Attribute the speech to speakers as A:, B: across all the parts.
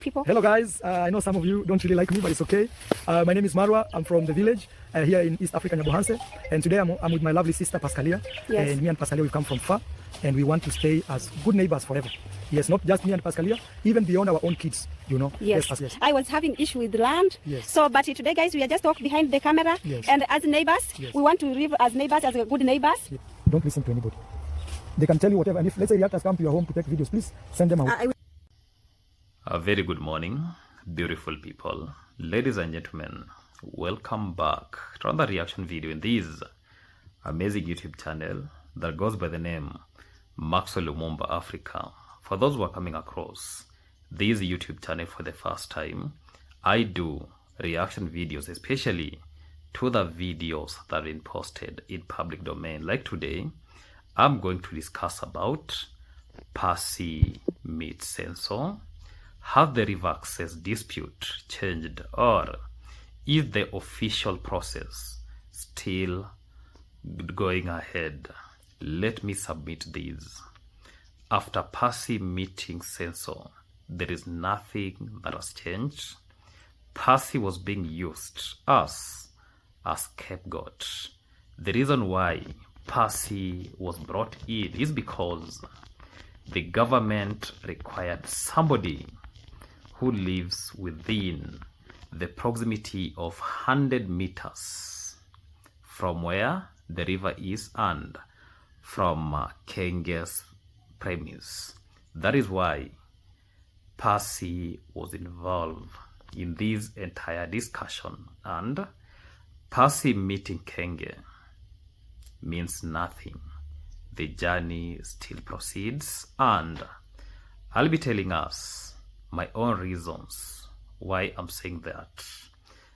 A: people.
B: Hello guys, I know some of you don't really like me, but it's okay. My name is Marwa. I'm from the village here in East Africa, Nyabohanse. And today I'm with my lovely sister Pascalia.
A: Yes.
B: And me and Pascalia, we've come from far. And we want to stay as good neighbors forever. Yes, not just me and Pascalia, even beyond our own kids, you know.
A: Yes.
B: Yes.
A: I was having issue with land.
B: Yes.
A: So, but today, guys, we are just talking behind the camera.
B: Yes.
A: And as neighbors,
B: Yes.
A: we want to live as neighbors, as good neighbors.
B: Don't listen to anybody. They can tell you whatever. And if, let's say, reactors come to your home to take videos, please send them out.
C: A very good morning, beautiful people. Ladies and gentlemen, welcome back to another reaction video in this amazing YouTube channel that goes by the name Maxwell Lumumba Africa. For those who are coming across this YouTube channel for the first time, I do reaction videos, especially to the videos that have been posted in public domain. Like today, I'm going to discuss about Passy meets Censor. Has the river access dispute changed, or is the official process still going ahead? Let me submit these. After Passy meeting Censor, there is nothing that has changed. Passy was being used as a scapegoat. The reason why Passy was brought in is because the government required somebody who lives within the proximity of 100 meters from where the river is and from Kenge's premise. That is why Passy was involved in this entire discussion, and Passy meeting Kenge means nothing. The journey still proceeds, and I'll be telling us my own reasons why I'm saying that.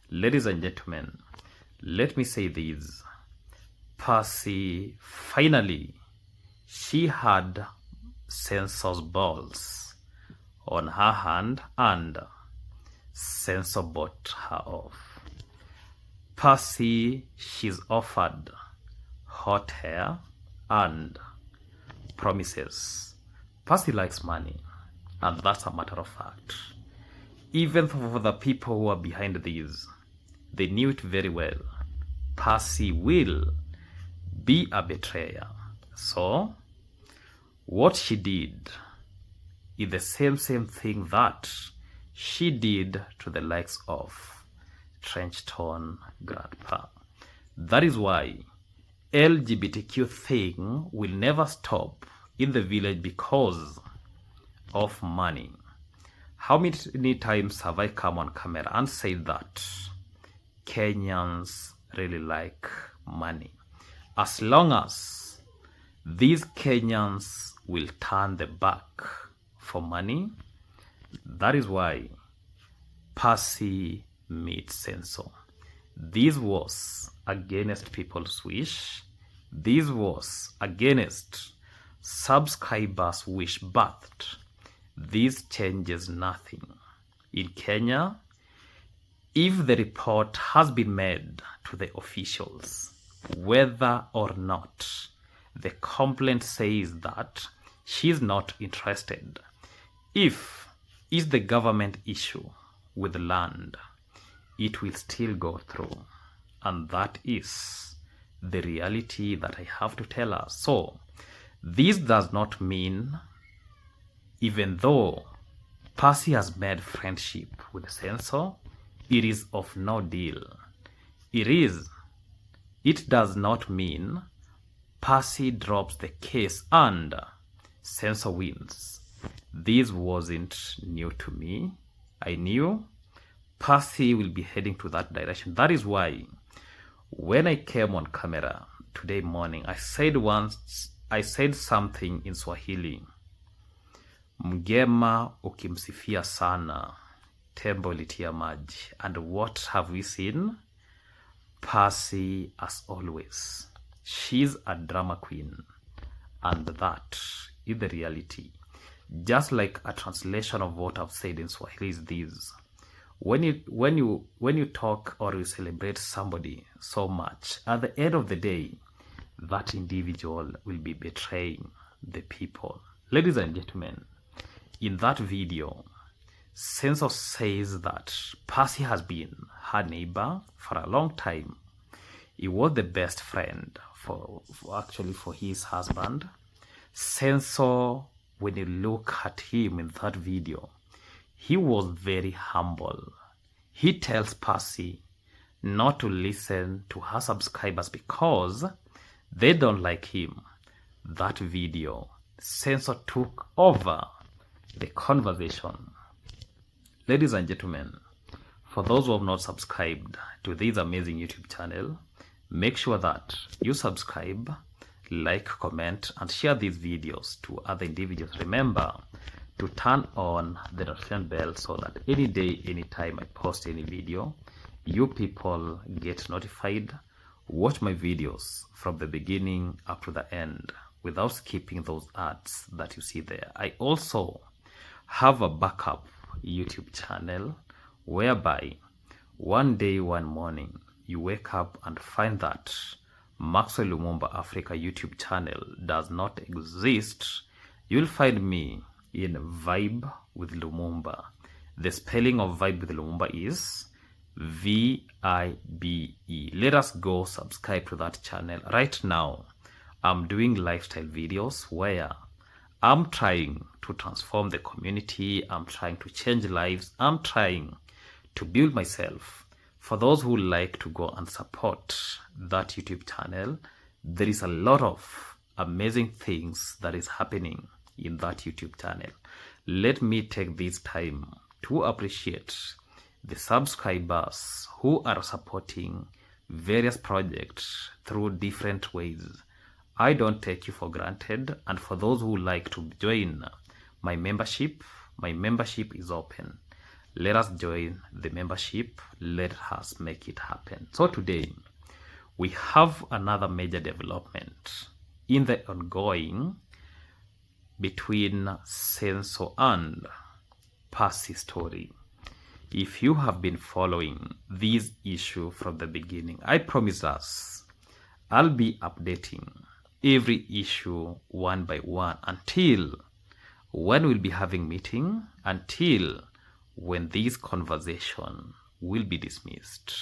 C: Ladies and gentlemen, let me say this. Passy, finally, she had Censor's balls on her hand, and Censor bought her off. Passy, she's offered hot hair and promises. Passy likes money, and that's a matter of fact. Even for the people who are behind these, they knew it very well. Passy will be a betrayer. So, what she did is the same thing that she did to the likes of Trenchton Grandpa. That is why LGBTQ thing will never stop in the village because of money. How many times have I come on camera and said that Kenyans really like money? As long as these Kenyans will turn the back for money, that is why Passy meets Censor. This was against people's wish. This was against subscribers' wish, but this changes nothing. In Kenya, if the report has been made to the officials, whether or not the complaint says that she's not interested, if it's the government issue with land, it will still go through. And that is the reality that I have to tell us. So, this does not mean, even though Passy has made friendship with Censor, it is of no deal. It does not mean Passy drops the case and Censor wins. This wasn't new to me. I knew Passy will be heading to that direction. That is why when I came on camera today morning, I said something in Swahili. Mgema ukimsifia sana, tembo litia maji. And what have we seen? Passy, as always, she's a drama queen, and that is the reality. Just like a translation of what I've said in Swahili is this: when you talk or you celebrate somebody so much, at the end of the day, that individual will be betraying the people. Ladies and gentlemen, in that video, Sensor says that Passy has been her neighbor for a long time. He was the best friend for his husband. Sensor, when you look at him in that video, he was very humble. He tells Passy not to listen to her subscribers because they don't like him. That video, Sensor took over the conversation. Ladies and gentlemen, for those who have not subscribed to this amazing YouTube channel, make sure that you subscribe, like, comment, and share these videos to other individuals. Remember to turn on the notification bell so that any day, anytime I post any video, you people get notified. Watch my videos from the beginning up to the end without skipping those ads that you see there. I also have a backup YouTube channel whereby one day, one morning, you wake up and find that Maxwell Lumumba Africa YouTube channel does not exist. You'll find me in Vibe with Lumumba. The spelling of Vibe with Lumumba is VIBE. Let us go subscribe to that channel. Right now, I'm doing lifestyle videos where I'm trying to transform the community. I'm trying to change lives. I'm trying to build myself. For those who like to go and support that YouTube channel, there is a lot of amazing things that is happening in that YouTube channel. Let me take this time to appreciate the subscribers who are supporting various projects through different ways. I don't take you for granted. And for those who like to join my membership is open. Let us join the membership. Let us make it happen. So today, we have another major development in the ongoing between Sensor and Passy story. If you have been following this issue from the beginning, I promise us I'll be updating every issue one by one until when we'll be having meeting, until when this conversation will be dismissed.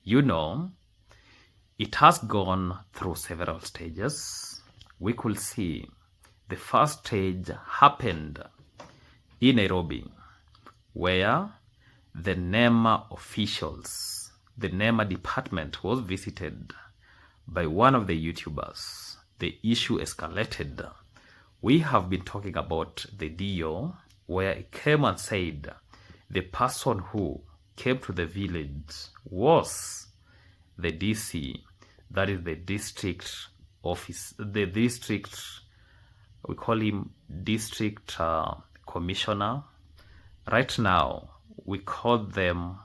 C: You know, it has gone through several stages. We could see the first stage happened in Nairobi, where the NEMA officials, the NEMA department was visited by one of the YouTubers. The issue escalated. We have been talking about the DO, where he came and said the person who came to the village was the DC, that is the district office, the district, we call him district commissioner. Right now, we call them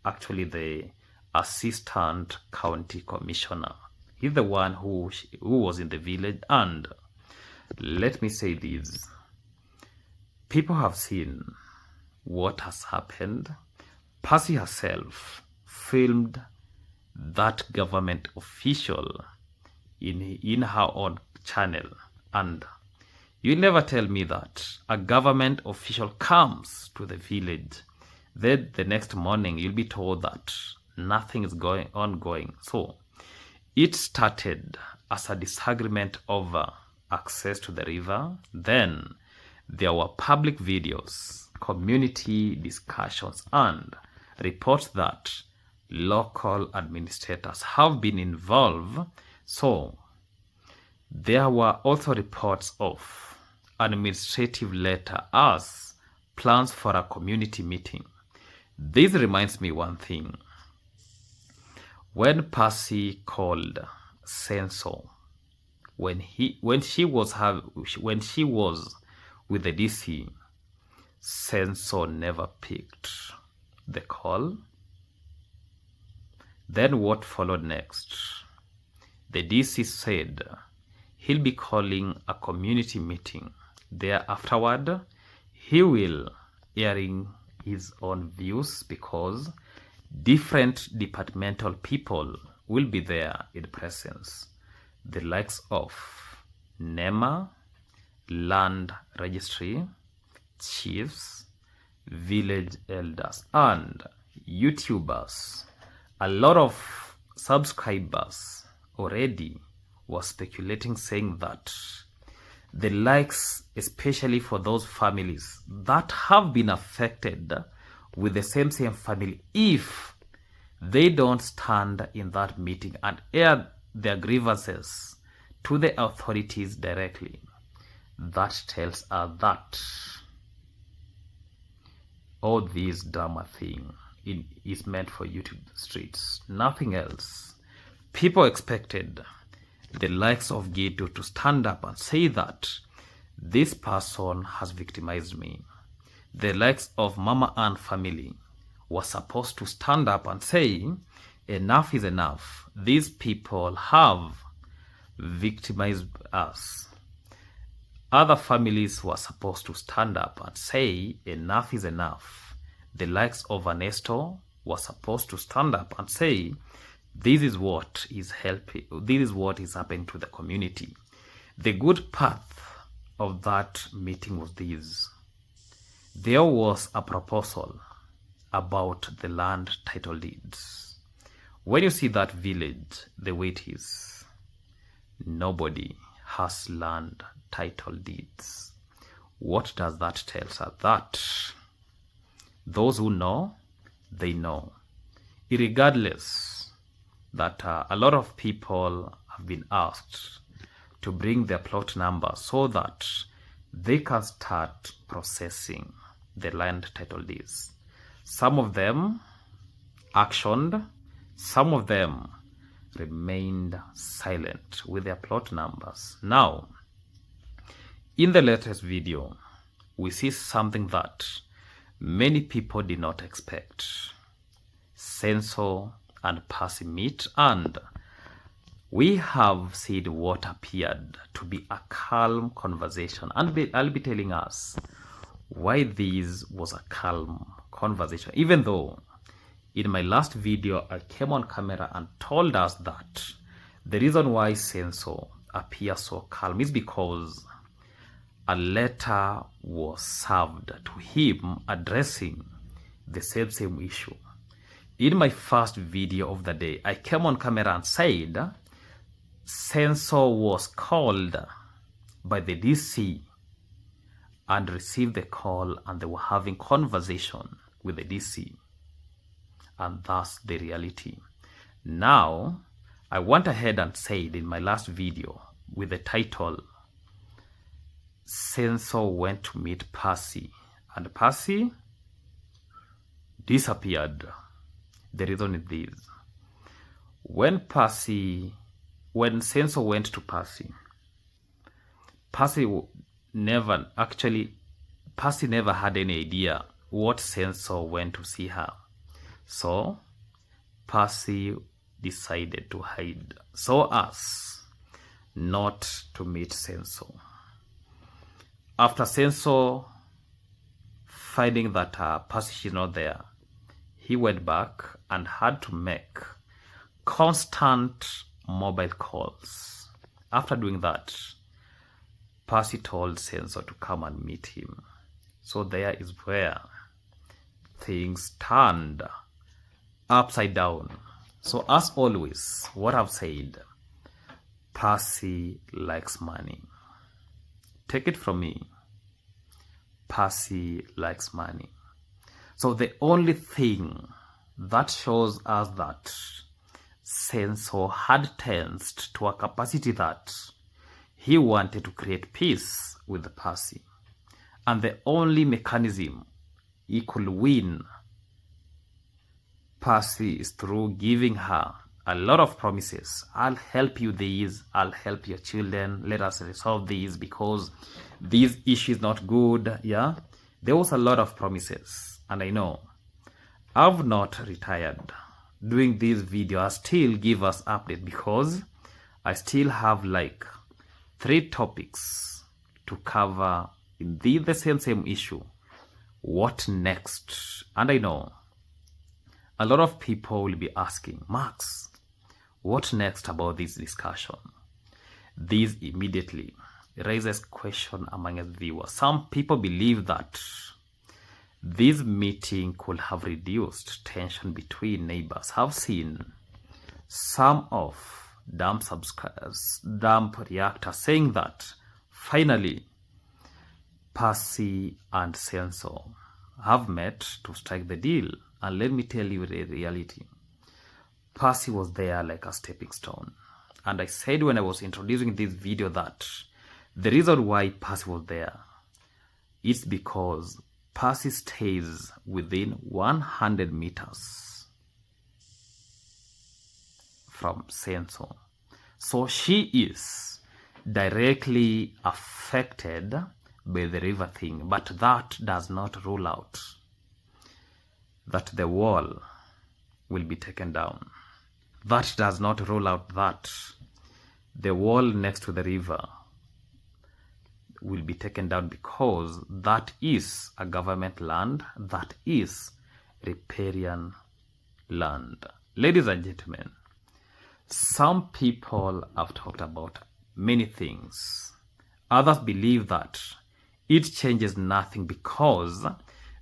C: actually the assistant county commissioner. He's the one who was in the village. And let me say this, people have seen what has happened. Passy herself filmed that government official in her own channel, and you never tell me that a government official comes to the village, then the next morning you'll be told that nothing is ongoing. So it started as a disagreement over access to the river. Then there were public videos, community discussions, and reports that local administrators have been involved. So there were also reports of an administrative letter as plans for a community meeting. This reminds me one thing. When Passy called Sensor, when she was with the DC, Sensor never picked the call. Then what followed next? The DC said he'll be calling a community meeting. There afterward, he will airing his own views because different departmental people will be there in presence. The likes of NEMA, Land Registry, chiefs, village elders and YouTubers, a lot of subscribers already were speculating, saying that the likes, especially for those families that have been affected with the same family, if they don't stand in that meeting and air their grievances to the authorities directly, that tells us that all this drama thing is meant for YouTube streets, nothing else. People expected the likes of Gito to stand up and say that this person has victimized me. The likes of Mama Ann family were supposed to stand up and say, enough is enough. These people have victimized us. Other families were supposed to stand up and say, enough is enough. The likes of Ernesto were supposed to stand up and say, this is what is happening to the community. The good path of that meeting was this. There was a proposal about the land title deeds. When you see that village, the way it is, nobody has land title deeds. What does that tell us? That those who know, they know. Irregardless that a lot of people have been asked to bring their plot number so that they can start processing the land title deeds. Some of them actioned, some of them remained silent with their plot numbers. Now, in the latest video, we see something that many people did not expect. Censo and Passy meet, and we have said what appeared to be a calm conversation, and I'll be telling us why this was a calm conversation, even though in my last video I came on camera and told us that the reason why Censo appears so calm is because a letter was served to him addressing the same issue. In my first video of the day, I came on camera and said Censo was called by the DC and received the call, and they were having conversation with the DC, and that's the reality. Now, I went ahead and said in my last video with the title, Censo went to meet Passy, and Passy disappeared. The reason is this. When Censo went to Passy never had any idea what Censo went to see her. So Passy decided to hide so as not to meet Censo. After Censo finding that Passy is not there, he went back and had to make constant mobile calls. After doing that, Passy told Censo to come and meet him. So there is where things turned upside down. So as always, what I've said, Passy likes money. Take it from me, Passy likes money. So the only thing that shows us that Censo had tensed to a capacity that he wanted to create peace with Passy. And the only mechanism he could win Passy is through giving her a lot of promises. I'll help you these, I'll help your children, let us resolve these because this issue is not good. Yeah, there was a lot of promises. And I know I've not retired. Doing this video, I still give us update because I still have like 3 topics to cover in the same issue. What next? And I know a lot of people will be asking, Max, what next about this discussion? This immediately raises question among us viewers. Some people believe that This meeting could have reduced tension between neighbors. I've seen some of dump reactors saying that finally Passy and Censor have met to strike the deal. And let me tell you the reality. Passy was there like a stepping stone. And I said when I was introducing this video that the reason why Passy was there is because Passy stays within 100 meters from Censor. So she is directly affected by the river thing, but that does not rule out that the wall will be taken down. That does not rule out that the wall next to the river will be taken down, because that is a government land, that is riparian land. Ladies and gentlemen, some people have talked about many things. Others believe that it changes nothing because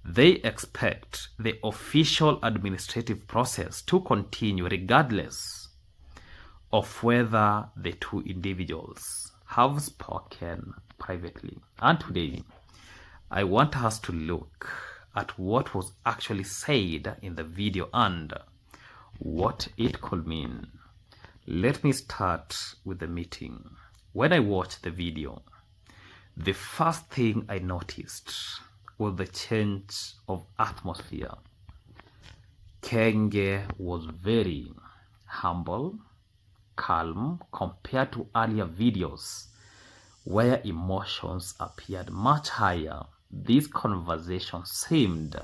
C: they expect the official administrative process to continue regardless of whether the two individuals have spoken privately. And today, I want us to look at what was actually said in the video and what it could mean. Let me start with the meeting. When I watched the video, the first thing I noticed was the change of atmosphere. Kenge was very humble, calm compared to earlier videos where emotions appeared much higher. This conversation seemed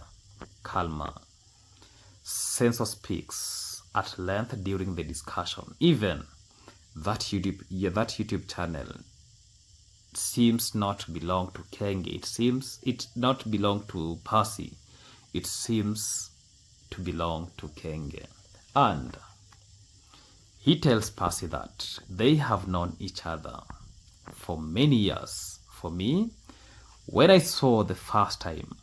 C: calmer. Censor speaks at length during the discussion. Even that YouTube channel seems not to belong to Kenge. It seems it not belong to Passy. It seems to belong to Kenge. And he tells Passy that they have known each other for many years. For me, when I saw the first time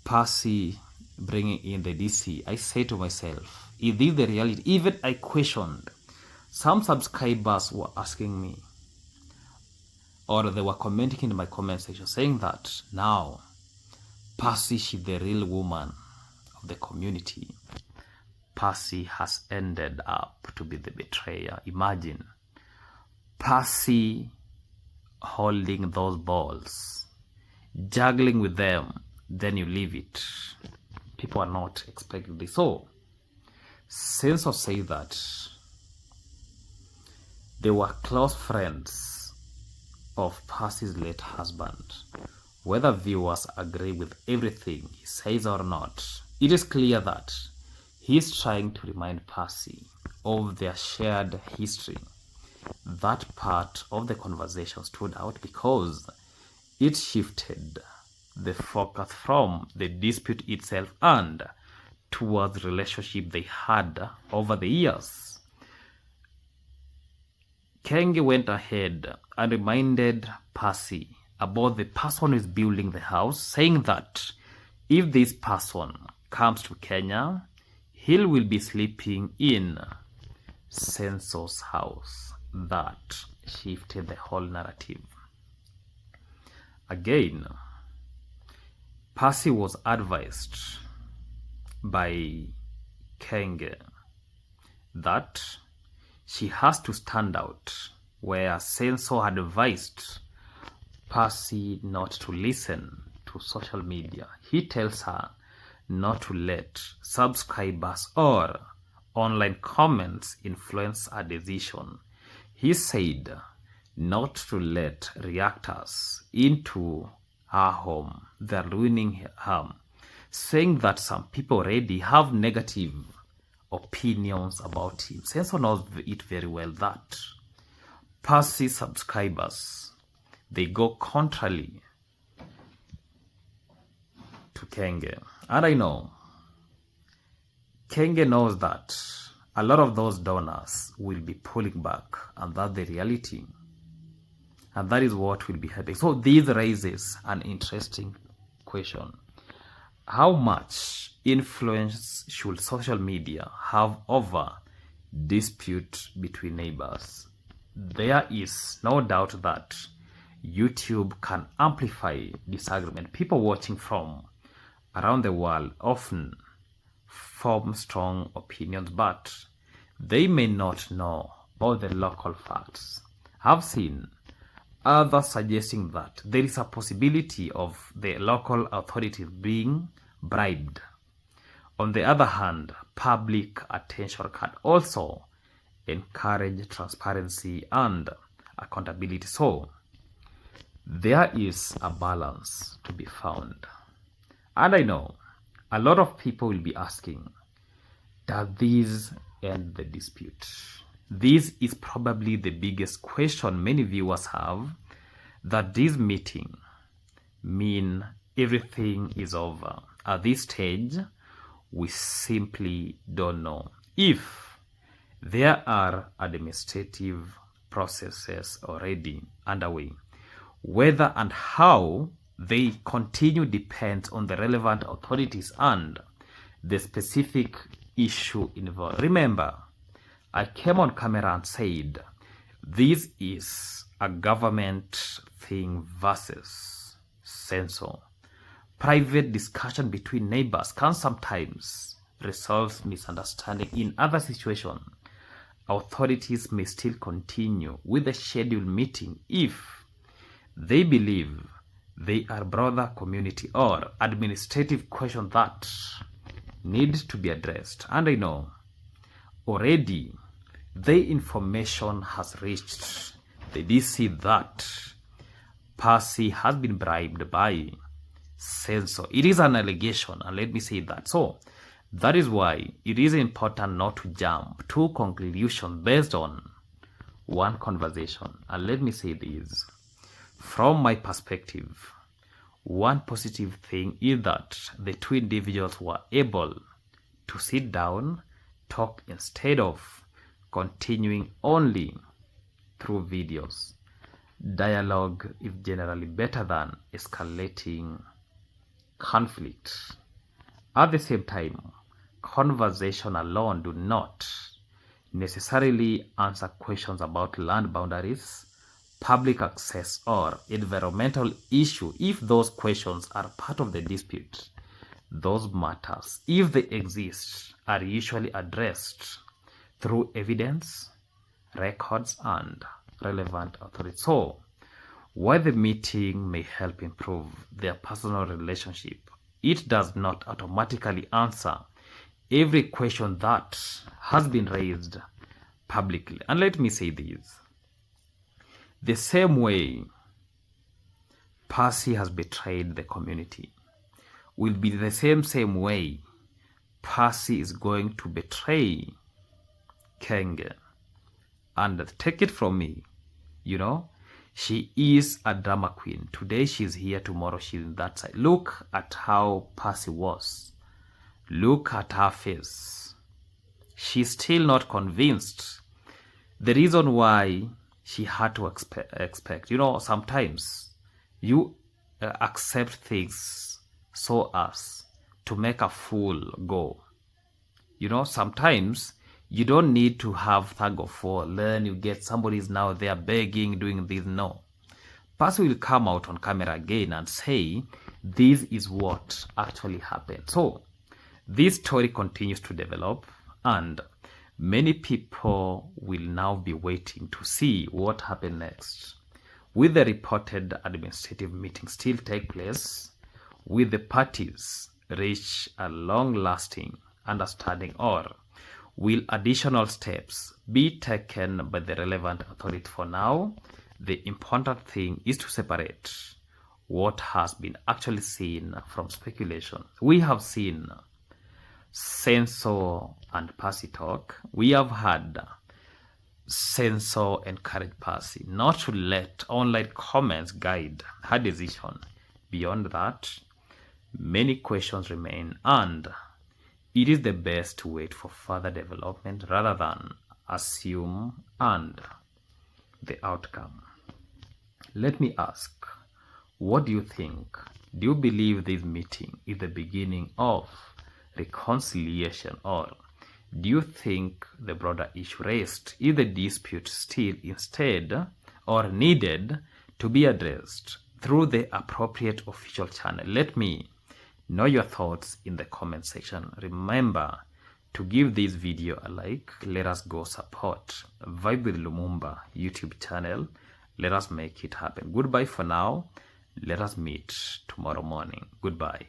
C: Passy bringing in the DC, I said to myself, is this the reality? Even I questioned. Some subscribers were asking me, or they were commenting in my comment section saying that now Passy, she's the real woman of the community. Passy has ended up to be the betrayer. Imagine Passy holding those balls, juggling with them, then you leave it. People are not expecting this. So Censor say that they were close friends of Passy's late husband. Whether viewers agree with everything he says or not, it is clear that he is trying to remind Passy of their shared history. That part of the conversation stood out because it shifted the focus from the dispute itself and towards the relationship they had over the years. Kenge went ahead and reminded Passy about the person who is building the house, saying that if this person comes to Kenya, he will be sleeping in Censor's house. That shifted the whole narrative. Again, Passy was advised by Kenge that she has to stand out, where Censor had advised Passy not to listen to social media. He tells her not to let subscribers or online comments influence her decision. He said not to let reactors into her home. They're ruining her, saying that some people already have negative opinions about him. Censor knows it very well that Passy subscribers, they go contrary to Kenge. And I know Kenge knows that a lot of those donors will be pulling back, and that's the reality. And that is what will be happening. So this raises an interesting question. How much influence should social media have over dispute between neighbors? There is no doubt that YouTube can amplify disagreement. People watching from around the world often form strong opinions, but they may not know all the local facts. I've seen others suggesting that there is a possibility of the local authorities being bribed. On the other hand, public attention can also encourage transparency and accountability. So, there is a balance to be found. And I know a lot of people will be asking, does this end the dispute? This is probably the biggest question many viewers have, that this meeting mean everything is over. At this stage, we simply don't know if there are administrative processes already underway. Whether and how they continue depends on the relevant authorities and the specific issue involved. Remember, I came on camera and said this is a government thing versus censor. Private discussion between neighbors can sometimes resolve misunderstanding. In other situations, authorities may still continue with the scheduled meeting if they believe they are broader community or administrative questions that need to be addressed. And I know already the information has reached the DC that Passy has been bribed by censor. It is an allegation, and let me say that. So that is why it is important not to jump to conclusions based on one conversation. And let me say this. From my perspective, one positive thing is that the two individuals were able to sit down, talk instead of continuing only through videos. Dialogue is generally better than escalating conflict. At the same time, conversation alone do not necessarily answer questions about land boundaries, public access, or environmental issue. If those questions are part of the dispute, those matters, if they exist, are usually addressed through evidence, records, and relevant authorities. So, while the meeting may help improve their personal relationship, it does not automatically answer every question that has been raised publicly. And let me say this. The same way Passy has betrayed the community will be the same way Passy is going to betray Kenge. And take it from me, she is a drama queen. Today she's here, tomorrow she's in that side. Look at how Passy was. Look at her face. She's still not convinced. The reason why she had to expect, sometimes you accept things so as to make a fool go. Sometimes you don't need to have tug of war. Then you get somebody's now there begging, doing this. No. Passy will come out on camera again and say, this is what actually happened. So, this story continues to develop, and many people will now be waiting to see what happened next. Will the reported administrative meeting still take place? Will the parties reach a long-lasting understanding, or will additional steps be taken by the relevant authority? For now, the important thing is to separate what has been actually seen from speculation. We have seen censor and Passy talk. We have had censor encourage Passy not to let online comments guide her decision. Beyond that, many questions remain, and it is the best to wait for further development rather than assume and the outcome. Let me ask, what do you think Do you believe this meeting is the beginning of reconciliation, or do you think the broader issue raised is the dispute still instead or needed to be addressed through the appropriate official channel? Let me know your thoughts in the comment section. Remember to give this video a like. Let us go support Vibe with Lumumba YouTube channel. Let us make it happen. Goodbye for now. Let us meet tomorrow morning. Goodbye.